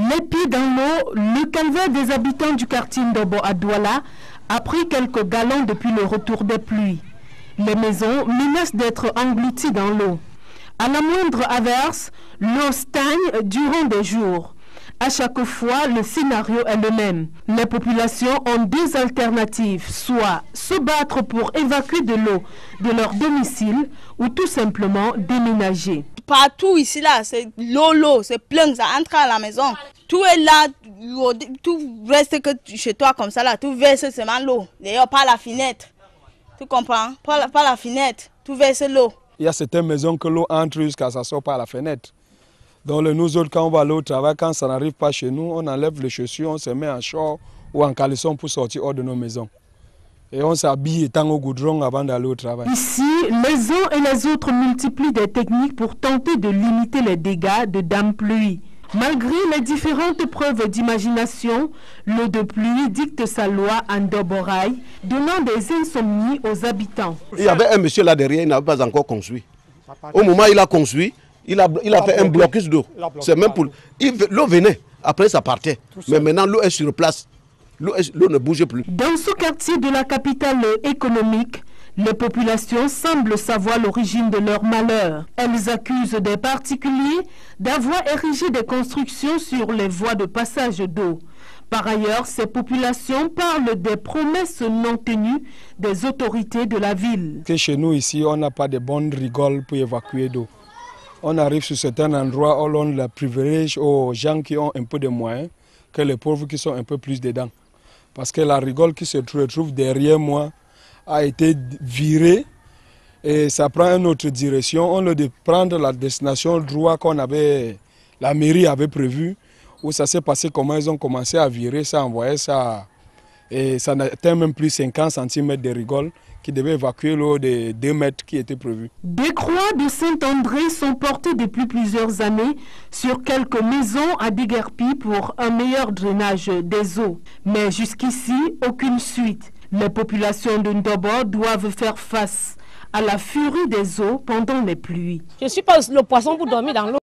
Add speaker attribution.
Speaker 1: Les pieds dans l'eau, le calvaire des habitants du quartier Ndobo à Douala a pris quelques galons depuis le retour des pluies. Les maisons menacent d'être englouties dans l'eau. À la moindre averse, l'eau stagne durant des jours. À chaque fois, le scénario est le même. Les populations ont deux alternatives, soit se battre pour évacuer de l'eau de leur domicile ou tout simplement déménager.
Speaker 2: Partout ici, là, c'est l'eau, c'est plein, ça entre à la maison. Tout est là, tout reste que chez toi comme ça, là, tout verse seulement l'eau. D'ailleurs, par la fenêtre, tu comprends? Par la fenêtre, tout verse l'eau.
Speaker 3: Il y a certaines maisons que l'eau entre jusqu'à ça sort par la fenêtre. Donc nous autres, quand on va aller au travail, quand ça n'arrive pas chez nous, on enlève les chaussures, on se met en short ou en caleçon pour sortir hors de nos maisons. Et on s'habille étant au goudron avant d'aller au travail.
Speaker 1: Ici, les uns et les autres multiplient des techniques pour tenter de limiter les dégâts de dame pluie. Malgré les différentes preuves d'imagination, l'eau de pluie dicte sa loi en Ndoboraï, donnant des insomnies aux habitants.
Speaker 4: Il y avait un monsieur là derrière, il n'avait pas encore construit. Au moment où il a construit, il a fait un blocus d'eau. C'est même pour l'eau venait, après ça partait. Mais maintenant l'eau est sur place. L'eau ne bouge plus.
Speaker 1: Dans ce quartier de la capitale économique, les populations semblent savoir l'origine de leur malheur. Elles accusent des particuliers d'avoir érigé des constructions sur les voies de passage d'eau. Par ailleurs, ces populations parlent des promesses non tenues des autorités de la ville.
Speaker 3: Chez nous ici, on n'a pas de bonnes rigoles pour évacuer d'eau. On arrive sur certains endroits où l'on la privilège aux gens qui ont un peu de moyens que les pauvres qui sont un peu plus dedans. Parce que la rigole qui se trouve derrière moi a été virée et ça prend une autre direction. On doit prendre la destination droit la mairie avait prévue, où ça s'est passé comment ils ont commencé à virer ça, envoyer ça. Et ça n'atteint même plus 50 cm de rigole qui devait évacuer l'eau de 2 mètres qui était prévu.
Speaker 1: Des croix de Saint-André sont portées depuis plusieurs années sur quelques maisons à Déguerpi pour un meilleur drainage des eaux. Mais jusqu'ici, aucune suite. Les populations de Ndobo doivent faire face à la furie des eaux pendant les pluies.
Speaker 5: Je ne suis pas le poisson pour dormir dans l'eau.